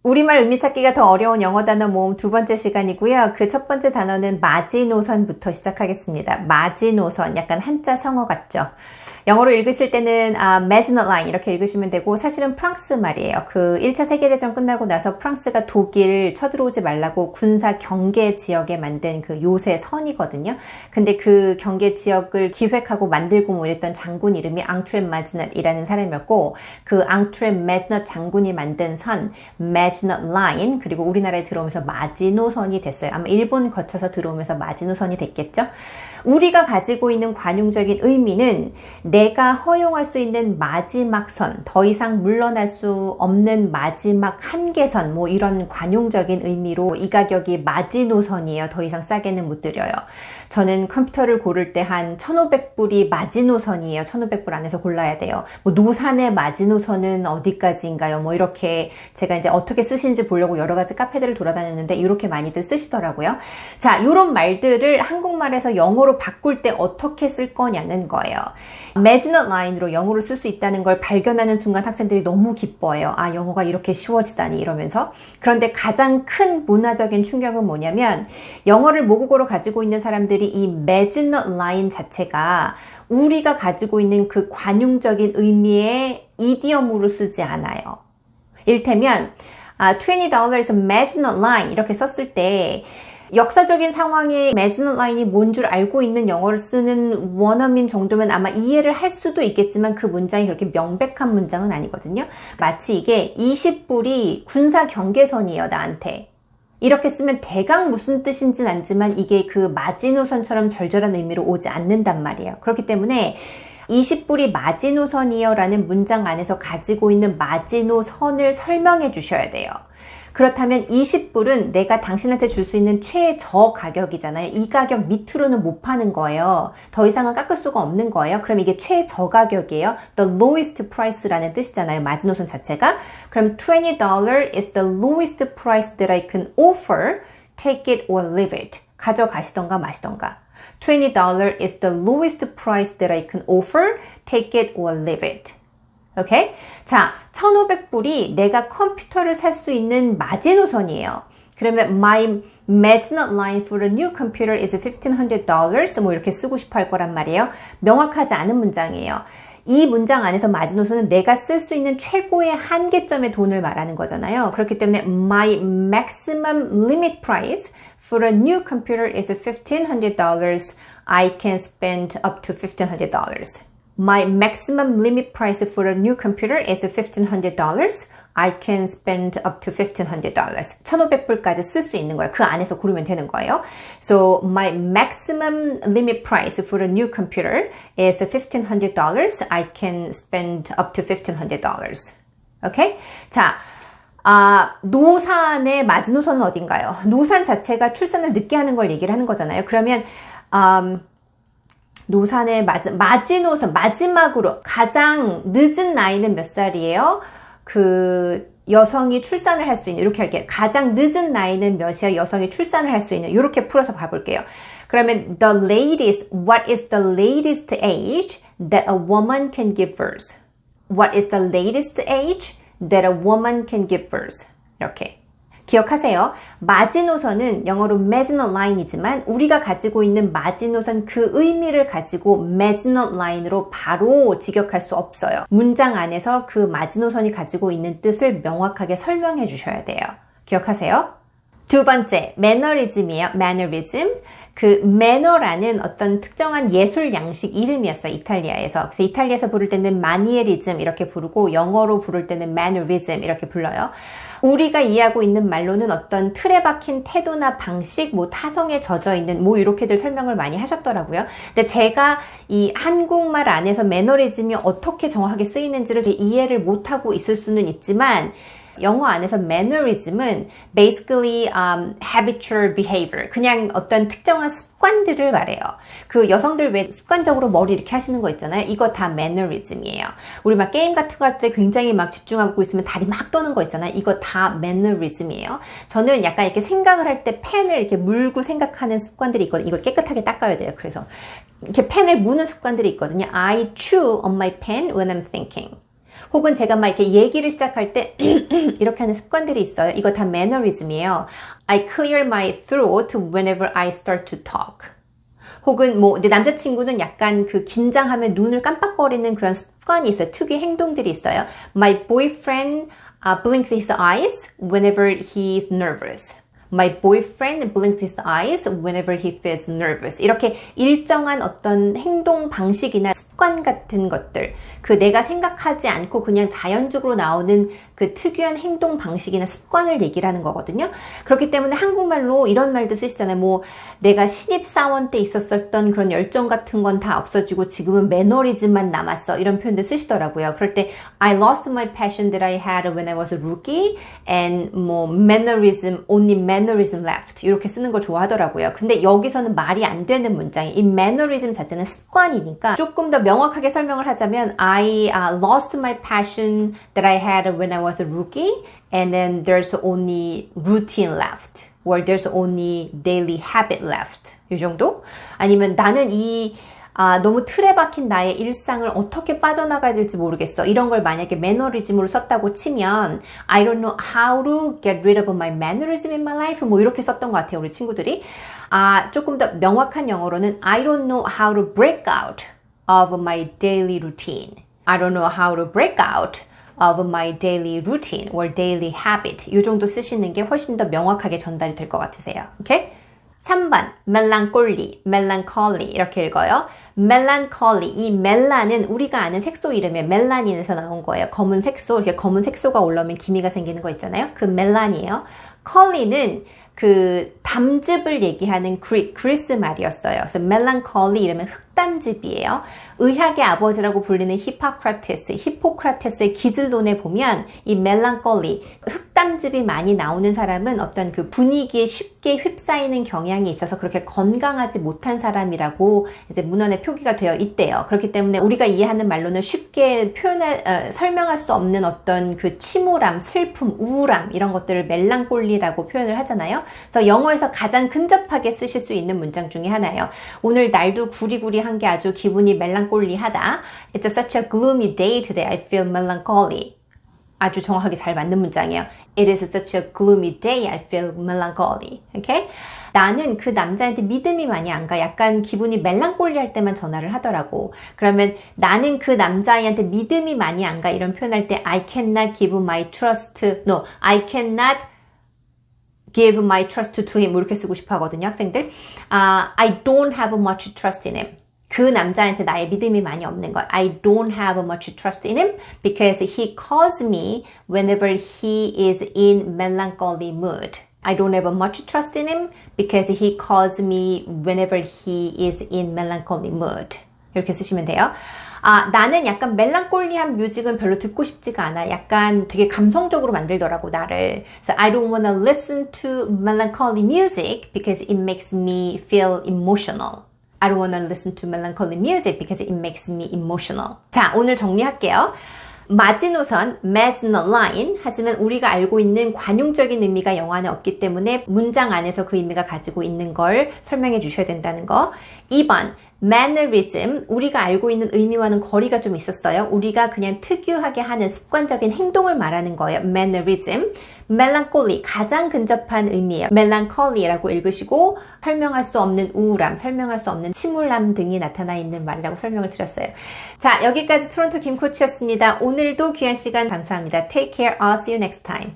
우리말 의미 찾기가 더 어려운 영어 단어 모음 두 번째 시간이고요. 그 첫 번째 단어는 마지노선부터 시작하겠습니다. 마지노선, 약간 한자 성어 같죠? 영어로 읽으실 때는 Maginot Line 이렇게 읽으시면 되고, 사실은 프랑스 말이에요. 그 1차 세계대전 끝나고 나서 프랑스가 독일 쳐들어오지 말라고 군사 경계 지역에 만든 그 요새 선이거든요. 근데 그 경계 지역을 기획하고 만들고 뭐 이랬던 장군 이름이 앙투레 마지넛이라는 사람이었고, 그 앙투레 마지넛 장군이 만든 선 Maginot Line, 그리고 우리나라에 들어오면서 마지노선이 됐어요. 아마 일본 거쳐서 들어오면서 마지노선이 됐겠죠. 우리가 가지고 있는 관용적인 의미는 내가 허용할 수 있는 마지막 선, 더 이상 물러날 수 없는 마지막 한계선, 뭐 이런 관용적인 의미로 이 가격이 마지노선이에요. 더 이상 싸게는 못 드려요. 저는 컴퓨터를 고를 때 한 1,500불이 마지노선이에요. 1,500불 안에서 골라야 돼요. 뭐 노산의 마지노선은 어디까지인가요? 뭐 이렇게 제가 이제 어떻게 쓰시는지 보려고 여러 가지 카페들을 돌아다녔는데 이렇게 많이들 쓰시더라고요. 자, 이런 말들을 한국말에서 영어로 바꿀 때 어떻게 쓸 거냐는 거예요. Maginot Line으로 영어로 쓸 수 있다는 걸 발견하는 순간 학생들이 너무 기뻐해요. 아, 영어가 이렇게 쉬워지다니 이러면서. 그런데 가장 큰 문화적인 충격은 뭐냐면, 영어를 모국어로 가지고 있는 사람들이 이 Maginot Line 자체가 우리가 가지고 있는 그 관용적인 의미의 이디엄으로 쓰지 않아요. 이를테면 $20 Maginot Line 이렇게 썼을 때 역사적인 상황에 Maginot Line이 뭔 줄 알고 있는 영어를 쓰는 원어민 정도면 아마 이해를 할 수도 있겠지만 그 문장이 그렇게 명백한 문장은 아니거든요. 마치 이게 20불이 군사 경계선이에요, 나한테. 이렇게 쓰면 대강 무슨 뜻인지는 알지만 이게 그 마지노선처럼 절절한 의미로 오지 않는단 말이에요. 그렇기 때문에 20불이 마지노선이요 라는 문장 안에서 가지고 있는 마지노선을 설명해 주셔야 돼요. 그렇다면 20불은 내가 당신한테 줄 수 있는 최저 가격이잖아요. 이 가격 밑으로는 못 파는 거예요. 더 이상은 깎을 수가 없는 거예요. 그럼 이게 최저 가격이에요. The lowest price라는 뜻이잖아요. 마지노선 자체가. 그럼 $20 is the lowest price that I can offer. Take it or leave it. 가져가시던가 마시던가. $20 is the lowest price that I can offer. Take it or leave it. 오케이? 자, 1,500불이 내가 컴퓨터를 살 수 있는 마지노선이에요. 그러면 my Maginot Line for a new computer is $1,500. 뭐 이렇게 쓰고 싶어 할 거란 말이에요. 명확하지 않은 문장이에요. 이 문장 안에서 마지노선은 내가 쓸 수 있는 최고의 한계점의 돈을 말하는 거잖아요. 그렇기 때문에 my maximum limit price for a new computer is $1,500. I can spend up to $1,500. My maximum limit price for a new computer is $1,500. I can spend up to $1,500. 1,500불까지 쓸 수 있는 거예요. 그 안에서 고르면 되는 거예요. So my maximum limit price for a new computer is $1,500. I can spend up to $1,500. 오케이? 자, 노산의 마지노선은 어딘가요? 노산 자체가 출산을 늦게 하는 걸 얘기를 하는 거잖아요. 그러면 노산의 마지노선, 마지막으로 가장 늦은 나이는 몇 살이에요? 그 여성이 출산을 할 수 있는, 이렇게 할게요. 가장 늦은 나이는 몇이야? 여성이 출산을 할 수 있는, 이렇게 풀어서 봐볼게요. 그러면 what is the latest age that a woman can give birth? What is the latest age that a woman can give birth? 이렇게. 기억하세요. 마지노선은 영어로 Maginot Line이지만 우리가 가지고 있는 마지노선 그 의미를 가지고 Maginot Line으로 바로 직역할 수 없어요. 문장 안에서 그 마지노선이 가지고 있는 뜻을 명확하게 설명해 주셔야 돼요. 기억하세요. 두 번째, 매너리즘이에요. 매너리즘. 그 매너라는 어떤 특정한 예술 양식 이름이었어요. 이탈리아에서. 그래서 이탈리아에서 부를 때는 마니에리즘 이렇게 부르고 영어로 부를 때는 매너리즘 이렇게 불러요. 우리가 이해하고 있는 말로는 어떤 틀에 박힌 태도나 방식, 뭐 타성에 젖어 있는 뭐 이렇게들 설명을 많이 하셨더라고요. 근데 제가 이 한국말 안에서 매너리즘이 어떻게 정확하게 쓰이는지를 이해를 못하고 있을 수는 있지만 영어 안에서 mannerism은 basically habitual behavior, 그냥 어떤 특정한 습관들을 말해요. 그 여성들 왜 습관적으로 머리 이렇게 하시는 거 있잖아요. 이거 다 mannerism이에요. 우리 막 게임 같은 거 할 때 굉장히 막 집중하고 있으면 다리 막 떠는 거 있잖아요. 이거 다 mannerism이에요. 저는 약간 이렇게 생각을 할 때 펜을 이렇게 물고 생각하는 습관들이 있거든요. 이거 깨끗하게 닦아야 돼요. 그래서 이렇게 펜을 무는 습관들이 있거든요. I chew on my pen when I'm thinking. 혹은 제가 막 이렇게 얘기를 시작할 때 이렇게 하는 습관들이 있어요. 이거 다 매너리즘이에요. I clear my throat whenever I start to talk. 혹은 뭐 내 남자친구는 약간 그 긴장하면 눈을 깜빡거리는 그런 습관이 있어요. 특유의 행동들이 있어요. My boyfriend blinks his eyes whenever he's nervous. My boyfriend blinks his eyes whenever he feels nervous. 이렇게 일정한 어떤 행동 방식이나 습관 같은 것들, 그 내가 생각하지 않고 그냥 자연적으로 나오는 그 특유한 행동 방식이나 습관을 얘기를 하는 거거든요. 그렇기 때문에 한국말로 이런 말도 쓰시잖아요. 뭐 내가 신입사원 때 있었던 그런 열정 같은 건 다 없어지고 지금은 매너리즘만 남았어. 이런 표현들 쓰시더라고요. 그럴 때 I lost my passion that I had when I was a rookie and 뭐 mannerism, only mannerism left. 이렇게 쓰는 거 좋아하더라고요. 근데 여기서는 말이 안 되는 문장이 이 mannerism 자체는 습관이니까 조금 더 명확하게 설명을 하자면 I lost my passion that I had when I was a rookie and then there's only routine left or there's only daily habit left. 이 정도? 아니면 나는 너무 틀에 박힌 나의 일상을 어떻게 빠져나가야 될지 모르겠어. 이런 걸 만약에 매너리즘으로 썼다고 치면 I don't know how to get rid of my mannerism in my life 뭐 이렇게 썼던 것 같아요. 우리 친구들이. 조금 더 명확한 영어로는 I don't know how to break out of my daily routine. I don't know how to break out of my daily routine or daily habit. 이 정도 쓰시는 게 훨씬 더 명확하게 전달이 될 것 같으세요. 오케이? 3번, melancholy, melancholy 이렇게 읽어요. melancholy, 이 멜란은 우리가 아는 색소 이름이에요. 멜라닌에서 나온 거예요. 검은 색소, 이렇게 검은 색소가 올라오면 기미가 생기는 거 있잖아요. 그 멜란이에요. 컬리는 그 담즙을 얘기하는 그리스 말이었어요. 그래서 melancholy 이러면 흑담즙이에요. 의학의 아버지라고 불리는 히포크라테스의 기즐론에 보면 이 melancholy, 흑담즙이 많이 나오는 사람은 어떤 그 분위기에 쉽게 휩싸이는 경향이 있어서 그렇게 건강하지 못한 사람이라고 이제 문헌에 표기가 되어 있대요. 그렇기 때문에 우리가 이해하는 말로는 쉽게 설명할 수 없는 어떤 그 침울함, 슬픔, 우울함 이런 것들을 멜랑콜리라고 표현을 하잖아요. 그래서 영어에서 가장 근접하게 쓰실 수 있는 문장 중에 하나예요. 오늘 날도 구리구리한 게 아주 기분이 멜랑콜리하다. It's such a gloomy day today. I feel melancholy. 아주 정확하게 잘 맞는 문장이에요. It is such a gloomy day. I feel melancholy. Okay? 나는 그 남자한테 믿음이 많이 안 가. 약간 기분이 멜랑콜리할 때만 전화를 하더라고. 그러면 나는 그 남자애한테 믿음이 많이 안 가. 이런 표현할 때 I cannot give my trust. No, I cannot give my trust to him. 이렇게 쓰고 싶어 하거든요, 학생들. I don't have much trust in him. 그 남자한테 나의 믿음이 많이 없는 거. I don't have much trust in him because he calls me whenever he is in melancholy mood. I don't have much trust in him because he calls me whenever he is in melancholy mood. 이렇게 쓰시면 돼요. 나는 약간 멜랑콜리한 뮤직은 별로 듣고 싶지가 않아. 약간 되게 감성적으로 만들더라고, 나를. So I don't want to listen to melancholy music because it makes me feel emotional. I don't want to listen to melancholy music because it makes me emotional. 자, 오늘 정리할게요. 마지노선, marginal line. 하지만 우리가 알고 있는 관용적인 의미가 영어 안에 없기 때문에 문장 안에서 그 의미가 가지고 있는 걸 설명해 주셔야 된다는 거. 2번, mannerism. 우리가 알고 있는 의미와는 거리가 좀 있었어요. 우리가 그냥 특유하게 하는 습관적인 행동을 말하는 거예요. mannerism. melancholy, 가장 근접한 의미예요. melancholy라고 읽으시고 설명할 수 없는 우울함, 설명할 수 없는 침울함 등이 나타나 있는 말이라고 설명을 드렸어요. 자, 여기까지 토론토 김코치였습니다. 오늘도 귀한 시간 감사합니다. Take care. I'll see you next time.